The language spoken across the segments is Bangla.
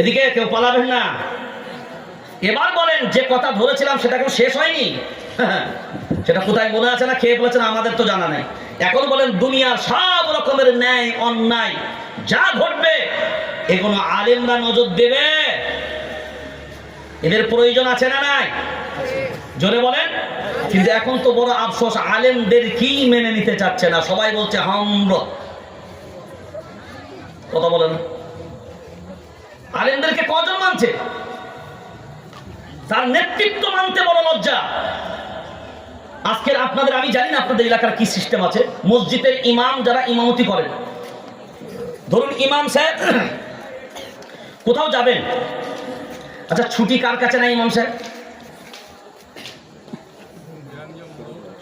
এদিকে কেউ পালাবেন না। এবার বলেন, যে কথা ধরেছিলাম সেটা কেউ শেষ হয়নি? সেটা কোথায় মনে আছে না খেয়ে বলেছেন আমাদের তো জানা নেই। এখন বলেন, দুনিয়ার সব রকমের ন্যায় অন্যায় যা ঘটবে এগুলো আলেমরা নজর দেবে? এদের প্রয়োজন আছে না নাই? জোরে বলেন। কিন্তু এখন তো বড় আফসোস, আলেমদের কি মেনে নিতে চাচ্ছে না, সবাই বলছে হামরা। কথা বলেন, আলেমদেরকে কজন মানছে? তার নেতৃত্ব মানতে বড় লজ্জা। আজকের আপনাদের, আমি জানি না আপনাদের এলাকার কি সিস্টেম আছে, মসজিদের ইমাম যারা ইমামতি করেন, ধরুন ইমাম সাহেব কোথাও যাবেন, আচ্ছা ছুটি কার কাছে নাই ইমাম সাহেব?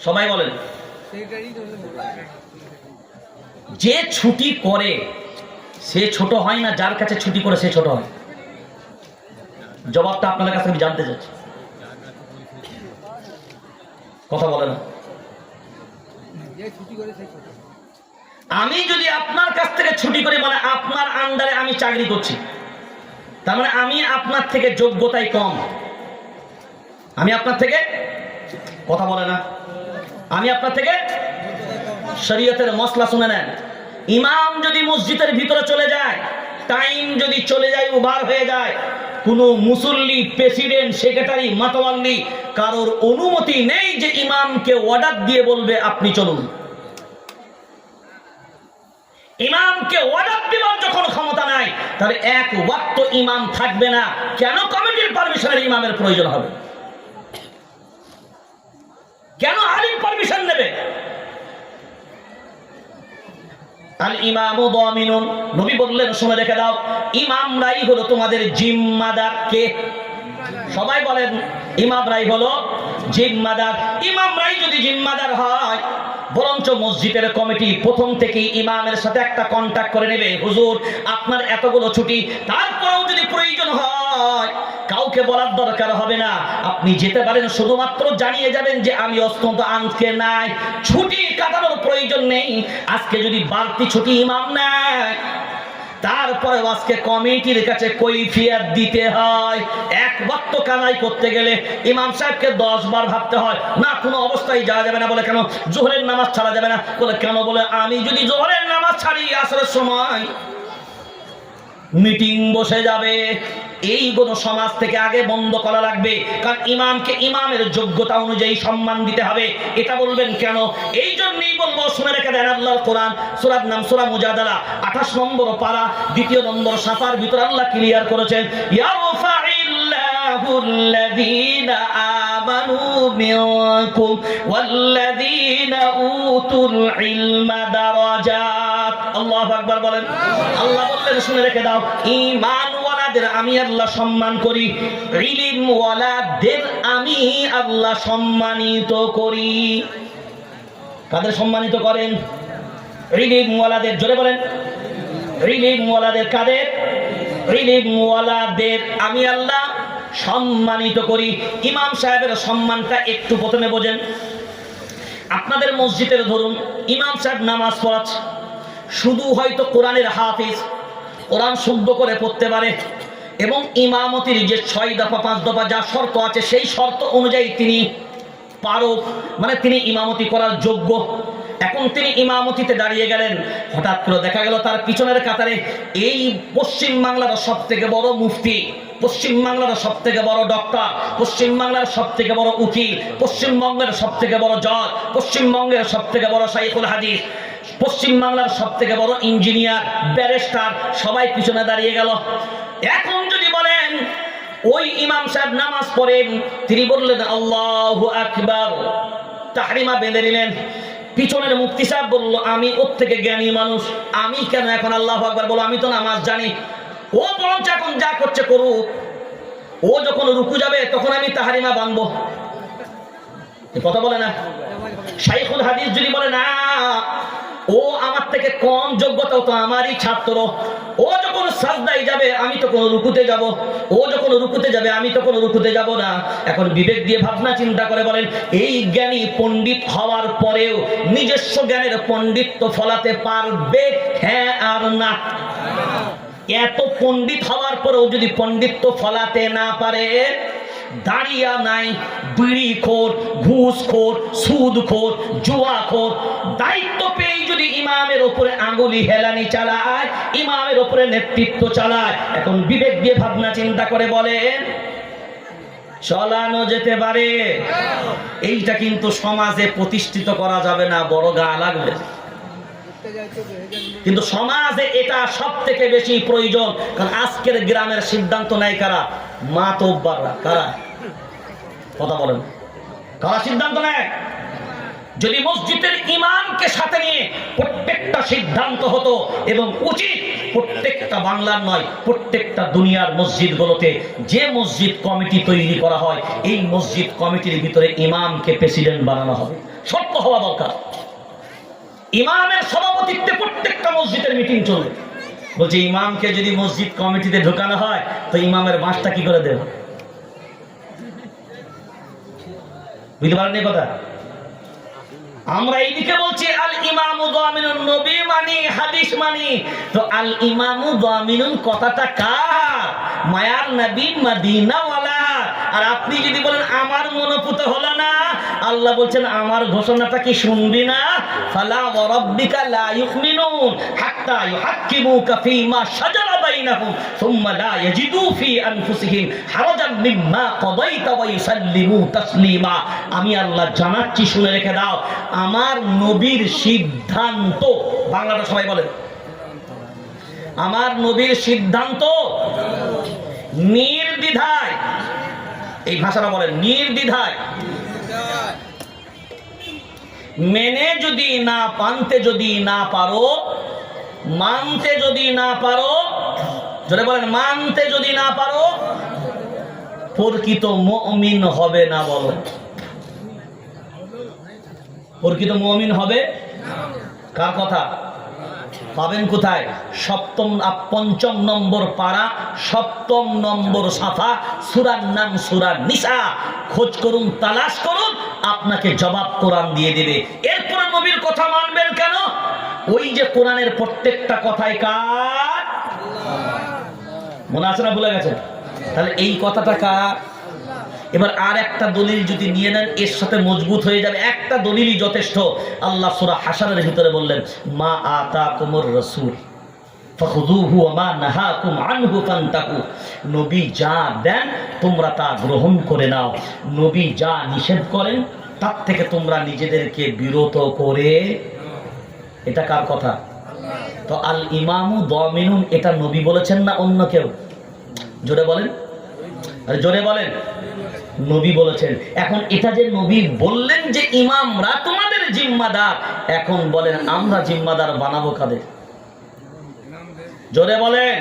সবাই বলেন। যে ছুটি করে সে ছোট হয় না, যার কাছে ছুটি করে সে ছোট হয়? জবাবটা আপনাদের কাছে আমি জানতে চাচ্ছি। কথা বলে না। আমি যদি আপনার কাছ থেকে ছুটি করে, মানে আপনার আন্ডারে আমি চাকরি করছি, তার মানে আমি আপনার থেকে যোগ্যতায় কম। আমি আপনার থেকে, কথা বলে না, আমি আপনার থেকে শরীয়তের মসলা শুনে নেন। ইমাম যদি মসজিদের ভিতরে চলে যায়, টাইম যদি চলে যায়, ওভার হয়ে যায়, কোনো মুসল্লি, প্রেসিডেন্ট, সেক্রেটারি, মাতওয়াল্লি কারোর অনুমতি নেই যে ইমামকে অর্ডার দিয়ে বলবে আপনি চলুন। ইমামকে অর্ডার দেওয়ার যখন ক্ষমতা নাই, তাহলে এক ওয়াক্ত ইমাম থাকবে না। কেন কমিটির পারমিশনের ইমামের প্রয়োজন হবে? কেন আলিম পারমিশন নেবে? আল ইমামু দামিনুন, নবী বললেন শুনে রেখে দাও, ইমামরাই হলো তোমাদের জিম্মাদার। কে? সবাই বলেন, ইমামরাই হলো জিম্মাদার। ইমামরাই যদি জিম্মাদার হয়, বরঞ্চ মসজিদের কমিটি প্রথম থেকেই ইমামের সাথে একটা কন্ট্যাক্ট করে নেবে, হুজুর আপনার এতগুলো ছুটি, তারপরেও যদি প্রয়োজন হয় কাউকে বলার দরকার হবে না, আপনি যেতে পারেন, শুধুমাত্র জানিয়ে যাবেন যে আমি অত্যন্ত আজকে নাই, ছুটি কাটানোর প্রয়োজন নেই। আজকে যদি বাড়তি ছুটি ইমাম নেয়, তারপরে আজকে কমিটির কাছে কৈফিয়ত দিতে হয়। এক ওয়াক্ত কামাই করতে গেলে ইমাম সাহেবকে 10 বার ভাবতে হয়, না কোনো অবস্থায় যাওয়া যাবে না। বলে কেন? জোহরের নামাজ ছাড়া যাবে না। বলে কেন? বলে আমি যদি জোহরের নামাজ ছাড়ি, আসরের সময় মিটিং বসে যাবে। এইগুলো সমাজ থেকে আগে বন্ধ করা লাগবে, কারণ ইমামকে ইমামের যোগ্যতা অনুযায়ী সম্মান দিতে হবে। এটা বলবেন কেন? এই জন্যই বলবো, শুনে রেখে দেন, আল্লাহর কোরআন, সূরার নাম সূরা মুজাদালা, 28 নম্বর পারা, 2 নম্বর সাফার ভিতর আল্লাহ ক্লিয়ার করেছেন, ইয়ারফাইল্লাহুল্লাযীনা আমানু মিনকুম ওয়াল্লাযীনা উতুল ইলমা দারাজাত। আল্লাহু আকবার বলেন। আল্লাহ বললেন শুনে রেখে দাও, ঈমানওয়ালাদের আমি আল্লাহ সম্মান করি, ইলমওয়ালাদের আমি আল্লাহ সম্মানিত করি। কাদের সম্মানিত করেন? ইলমওয়ালাদের। জোরে বলেন, ইলমওয়ালাদের। কাদের? ইলমওয়ালাদের আমি আল্লাহ সম্মানিত করি। ইমাম সাহেবের সম্মানটা একটু প্রথমে বোঝেন। আপনাদের মসজিদের ধরুন ইমাম সাহেব নামাজ পড়াচ্ছে, শুধু হয়তো কোরআনের হাফিজ, কোরআন শুদ্ধ করে পড়তে পারে, এবং ইমামতির যে 6 দফা 5 দফা যা শর্ত আছে, সেই শর্ত অনুযায়ী তিনি পারক, মানে তিনি ইমামতি করার যোগ্য। এখন তিনি ইমামতিতে দাঁড়িয়ে গেলেন, হঠাৎ করে দেখা গেল তার পিছনের কাতারে এই পশ্চিম বাংলার সব থেকে বড় মুফতি, পশ্চিম বাংলার সব থেকে বড় ডক্টর, পশ্চিম বাংলার সব থেকে বড় উকিল, পশ্চিমবঙ্গের সব থেকে বড় জজ, পশ্চিমবঙ্গের সব থেকে বড় শাইখুল হাদিস, পশ্চিম বাংলার সব থেকে বড় ইঞ্জিনিয়ার, ব্যারিস্টার, সবাই পিছনে দাঁড়িয়ে গেল। এখন যদি বলেন ওই ইমাম সাহেব নামাজ পড়েন, তিনি বললেন আল্লাহু আকবার, তাহরিমা বেঁধে নিলেন। পিছনের মুফতি সাহেব বলল, আমি ওর থেকে জ্ঞানী মানুষ, আমি কেন এখন আল্লাহু আকবার বলবো? আমি তো নামাজ জানি। ও বরঞ্চ এখন যা করছে করুক, ও যখন রুকু যাবে তখন আমি তাহরিমা বাঁধবো। কথা বলে না? শাইখুল হাদিস যদি বলে না, ও আমার থেকে কম যোগ্যতা, তো আমারই ছাত্র, ও যখন সাজদায় যাবে আমি তো কোনো রুকুতে যাব, ও যখন রুকুতে যাবে আমি তো কোনো রুকুতে যাব না। এখন বিবেক দিয়ে ভাবনা চিন্তা করে বলেন, এই জ্ঞানী পণ্ডিত হওয়ার পরেও নিজস্ব জ্ঞানের পণ্ডিত্য ফলাতে পারবে? হ্যাঁ আর না? এত পণ্ডিত হওয়ার পরেও যদি পণ্ডিত্য ফলাতে না পারে, দাঁড়িয়া নাই, বিড়িখোর, ঘুষখোর, সুদখোর, জুয়াখোর, দায়িত্ব পেয়ে যদি ইমামের উপরে আঙ্গুলি হেলানি চালায়, ইমামের উপরে নেতৃত্ব চালায়, এখন বিবেক দিয়ে ভাবনা চিন্তা করে বলেন চলানো যেতে পারে? এইটা কিন্তু সমাজে প্রতিষ্ঠিত করা যাবে না, বড় গা লাগবে। কিন্তু সমাজে এটা সব থেকে বেশি প্রয়োজন। কারণ আজকের গ্রামের সিদ্ধান্ত নেয় কারা? মাতব্বররা। কারা? কথা বলেন, কারা সিদ্ধান্ত নেয়? যদি মসজিদের ইমামকে সাথে নিয়ে প্রত্যেকটা সিদ্ধান্ত হতো, এবং উচিত প্রত্যেকটা বাংলার নয়, প্রত্যেকটা দুনিয়ার মসজিদগুলোতে যে মসজিদ কমিটি তৈরি করা হয়, এই মসজিদ কমিটির ভিতরে ইমামকে প্রেসিডেন্ট বানানো হবে। সত্য হওয়া দরকার। ইমামের সভাপতিত্বে প্রত্যেকটা মসজিদের মিটিং চলবে। বলছে ইমামকে যদি মসজিদ কমিটিতে ঢোকানো হয়, তো ইমামের বাঁশটা কি করে দেব? বুঝতে পারেন কথা? আমরা এইদিকে বলছি আল ইমামু দামিনুন, নবী মানি, হাদিস মানি। তো আল ইমামু দামিনুন কথাটা কার? মায়ার নবী মদিনাওয়ালা। আর আপনি যদি বলেন আমার মনোপুত হলো না, আল্লাহ বলছেন আমার ঘোষণাটা কি শুনবি না? ফালা ওয়া রাব্বিকা লা ইউমিনুন হাত্তা ইউহাক্কিমুকা ফীমা শাজারা বাইনাহুম সুম্মা লা ইয়াজিদু ফি আনফুসিহিম হারাজাম মিম্মা কাদাইতা ওয়া ইউসাল্লিমু তাসলিমা। আমি আল্লাহ জানাচ্ছি, শুনে রেখে দাও, আমার নবীর সিদ্ধান্ত, বাংলাটা সবাই বলেন, আমার নবীর সিদ্ধান্ত নির্দ্বিধায়, এই ভাষাটা বলেন, নির্দ্বিধায় মেনে যদি না, মানতে যদি না পারো, মানতে যদি না পারো, জোরে বলেন, মানতে যদি না পারো, প্রকৃত মুমিন হবে না। বলো, প্রকৃত মুমিন হবে? কার কথা? পাবেন কোথায়? পঞ্চম নম্বর পারা, 7ম নম্বর সাফা, সূরার নাম সূরা নিসা। খোঁজ করুন, তালাশ করুন, আপনাকে জবাব কোরআন দিয়ে দেবে। এরপরে নবীর কথা মানবেন কেন? ওই যে কোরআনের প্রত্যেকটা কথাই কার? মনে আছে না? ভুলে গেছেন? তাহলে এই কথাটা কার? এবার আর একটা দলিল যদি নিয়ে নেন, এর সাথে মজবুত হয়ে যাবে। একটা দলিলই যথেষ্ট। আল্লাহ সূরা হাশরের ভিতরে বললেন, মা আতাকুমুর রাসূল ফাখুযুহু ওয়া মা নাহাকুম আনহু ফান্তাহু। নবী যা দেন তোমরা তা গ্রহণ করে নাও, নবী যা নিষেধ করেন তার থেকে তোমরা নিজেদেরকে বিরত করে। এটা কার কথা? তো আল ইমামু দামিনুন, এটা নবী বলেছেন না অন্য কেউ? জোরে বলেন, আরে জোরে বলেন। নবী বলেছেন। এখন এটা যে নবী বললেন যে ইমামরা তোমাদের জিম্মাদার, এখন বলেন আমরা জিম্মাদার বানাবো কাদের? জোরে বলেন।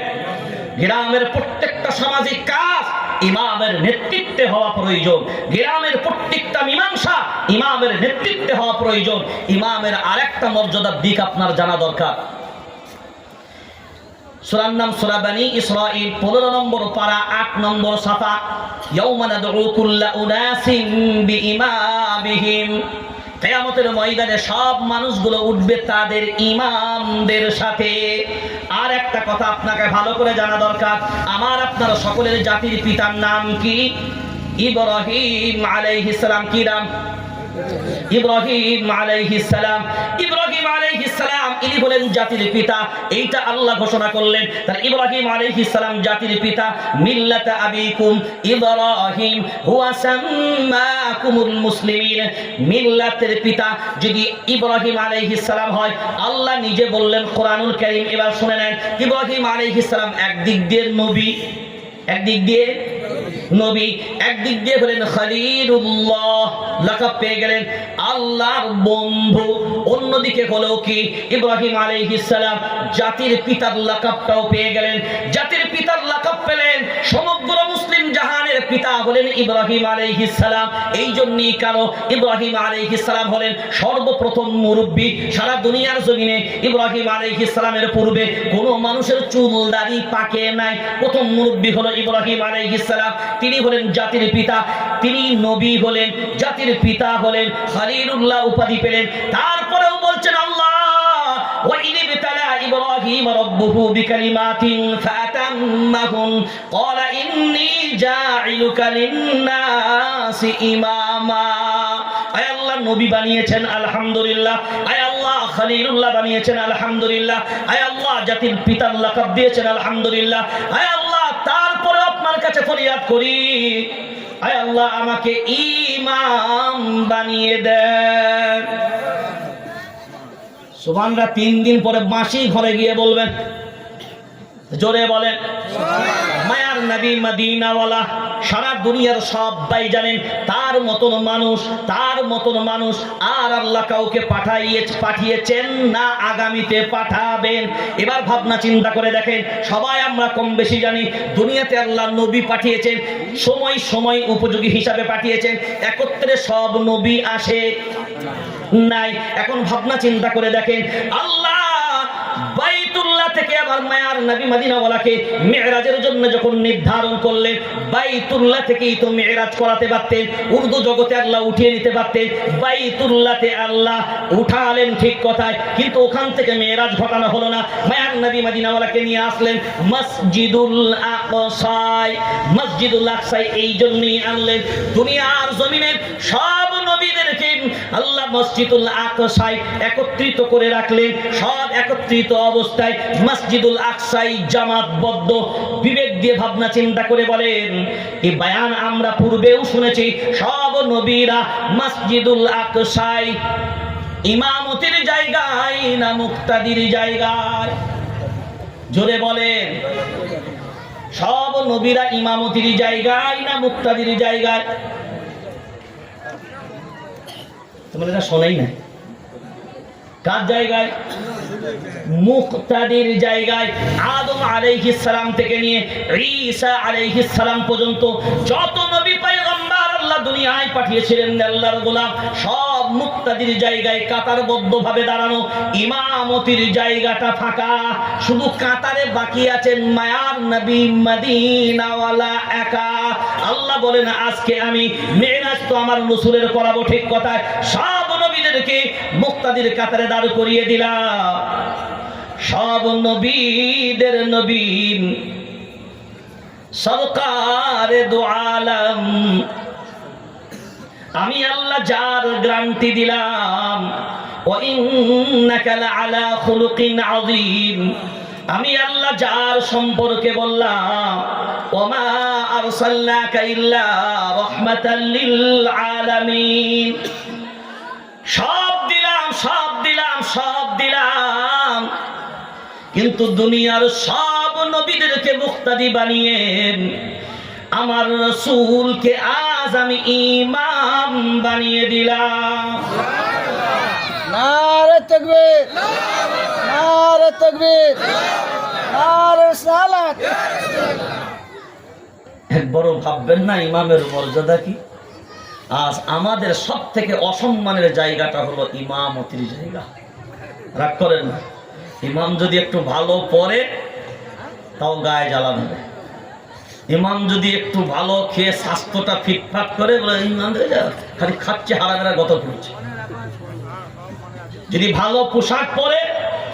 গ্রামের প্রত্যেকটা সামাজিক কাজ ইমামের নেতৃত্বে হওয়া প্রয়োজন। গ্রামের প্রত্যেকটা মীমাংসা ইমামের নেতৃত্বে হওয়া প্রয়োজন। ইমামের আরেকটা মর্যাদার দিক আপনার জানা দরকার। সূরার নাম সূরা বনী ইসরাঈল, 15 নম্বর পারা, 8 নম্বর সাফা। ইয়াউমা নাদউ কুল্লা উনাসিন বিইমামিহিম। কিয়ামতের ময়দানে সব মানুষগুলো উঠবে তাদের ইমামদের সাথে। আর একটা কথা আপনাকে ভালো করে জানা দরকার, আমার আপনার সকলের জাতির পিতার নাম কি? ইব্রাহিম আলাইহিস সালাম। কি নাম? ইব্রাহিম আলাইহিস সালাম। ইব্রাহিম আলাইহিস সালাম ইনি হলেন জাতির পিতা। এইটা আল্লাহ ঘোষণা করলেন। তাহলে ইব্রাহিম আলাইহিস সালাম জাতির পিতা। মিল্লাতা আবিকুম ইব্রাহিম হুয়া সাম্মাকুমুল মুসলিমিন। মিল্লাতের পিতা যদি ইব্রাহিম আলাইহিস সালাম হয়, আল্লাহ নিজে বললেন কোরআনুল কারীম। এবার শুনে নেন, ইব্রাহিম আলাইহিস সালাম একদিক দিয়ে নবী, একদিক দিয়ে নবী, একদিক দিয়ে হলেন খলিলুল্লাহ, লাকাব পেয়ে গেলেন আল্লাহর বন্ধু। অন্যদিকে হলো কি, ইব্রাহিম আলাইহিস সালাম জাতির পিতার লাকাবটাও পেয়ে গেলেন। জাতির পিতার লাকাব পেলেন, সমগ্র মুসলিম জাহানের পিতা হলেন ইব্রাহিম আলাইহিস সালাম। এই জন্যই কারো ইব্রাহিম আলাইহিস সালাম হলেন সর্বপ্রথম মুরব্বী সারা দুনিয়ার জমিনে। ইব্রাহিম আলাইহিস সালামের পূর্বে কোনো মানুষের চুল দাড়ি পাকে নাই। প্রথম মুরব্বী হলো ইব্রাহিম আলাইহিস সালাম। তিনি হলেন জাতির পিতা, তিনি নবী হলেন, জাতির পিতা হলেন, খলিলুল্লাহ উপাধি পেলেন। তারপরেও বলছেন আল্লাহ, ওয়া ইযিবতালা ইব্রাহিম রাব্বুহু বিকালিমাতিন ফাতাম্মাহুন ক্বালা ইন্নী জাইলুকা লিন-নাসি ইমামা। আয় আল্লাহ নবী বানিয়েছেন আলহামদুলিল্লাহ, আয় আল্লাহ খলিলুল্লাহ বানিয়েছেন আলহামদুলিল্লাহ, আয় আল্লাহ জাতির পিতার লাকাব দিয়েছেন আলহামদুলিল্লাহ। আয় আল্লাহ তারপরে আপনার কাছে ফরিয়াদ করি, আয় আল্লাহ আমাকে ইমাম বানিয়ে দেন। সুবহানাল্লাহ। 3 দিন পরে মাসি ঘরে গিয়ে বলবেন, জোরে বলেন। মায়ার নবী মদিনাওয়ালা, সারা দুনিয়ার সবাই জানেন তার মতন মানুষ আর আল্লাহ কাউকে পাঠিয়েছেন না, আগামীতে পাঠাবেন। এবার ভাবনা চিন্তা করে দেখেন, সবাই আমরা কম বেশি জানি দুনিয়াতে আল্লাহ নবী পাঠিয়েছেন, সময় উপযোগী হিসাবে পাঠিয়েছেন। একত্রে সব নবী আসে নাই। এখন ভাবনা চিন্তা করে দেখেন, আল্লাহ বাইতুল্লাহ থেকে আবার মায়ার নবী মদিনাওয়ালাকে মিরাজের জন্য যখন নির্ধারণ করলেন, বাইতুল্লাহ থেকেই তো মিরাজ করাতে পারতেন, উর্দু জগতে আল্লাহ উঠিয়ে নিতে পারতেন। বাইতুল্লাহতে আল্লাহ উঠালেন ঠিক কথায়, কিন্তু ওখান থেকে মিরাজ ঘটানো হলো না। মায়ার নবী মদিনাওয়ালাকে নিয়ে আসলেন মসজিদুল আকসায়। মসজিদুল আকসায় এই জন্যই আনলেন, দুনিয়ার জমিনের সব নবীদেরকে আল্লাহ মসজিদুল আকসায় একত্রিত করে রাখলেন। সব একত্রিত অবস্থায় মসজিদুল আকসায় জামাতবদ্ধ। বিবেক দিয়ে ভাবনা চিন্তা করে বলেন, এই বয়ান আমরা পূর্বেও শুনেছি, সব নবীরা মসজিদুল আকসায় ইমামতির জায়গায় না মুক্তাদির জায়গায়? জোরে বলেন। সব নবীরা ইমামতির জায়গায় না মুক্তাদির জায়গায়? তোমরা এটা শোনাই না। কার জায়গায়? মুক্তাদির জায়গায়। আদম আলাইহিস সালাম থেকে নিয়ে ঈসা আলাইহিস সালাম পর্যন্ত যত নবী পয়গম্বর আল্লাহ দুনিয়ায় পাঠিয়েছিলেন আল্লাহর গোলাম, সব মুক্তাদির জায়গায় কাতারবদ্ধভাবে দাঁড়ানো, ইমামতির জায়গাটা ফাঁকা। শুধু কাতারে বাকি আছেন মায়ার নবী মদিনাওয়ালা একা। আল্লাহ বলেন, আজকে আমি মেরাজ তো আমার রাসূলের করাবো ঠিক কথা, সব নবীদেরকে মুক্তাদির কাতারে দাঁড় করিয়ে দিলাম। সব নবীদের নবী সরকারে দু আলম, আমি আল্লাহ যার গ্যারান্টি দিলাম, ওয়া ইন্নাকা লাআলা খুলুকিন আযীম, আমি আল্লাহ যার সম্পর্কে বললাম, ওয়া মা আরসালনাকা ইল্লা রাহমাতাল লিল আলামিন। সব দিলাম, কিন্তু দুনিয়ার সব নবীদেরকে মুক্তাদি বানিয়ে আমার রাসূলকে আজ আমি ইমাম বানিয়ে দিলাম। নারে তাকবীর, নারে তাকবীর, নারে সালাত। একবারও ভাববেন না ইমামের মর্যাদা কি? আজ আমাদের সব থেকে অসম্মানের জায়গাটা হলো ইমামতির জায়গা। রাগ করেন না, ইমাম যদি একটু ভালো পড়ে তাও গায়ে জ্বালা দেবে। ইমাম যদি একটু ভালো খেয়ে স্বাস্থ্যটা ফিটফাট করে, বলে ইমাম খালি খাচ্ছে, হারাগারা গত করছে। যদি ভালো পোশাক পরে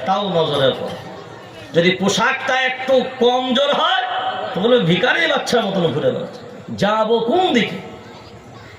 তাও নজরে পড়ে। যদি পোশাকটা একটু কমজোর হয় তো বলে ভিখারি বাচ্চার মতন ঘুরে বেড়াচ্ছে, যাবো কোন দিকে?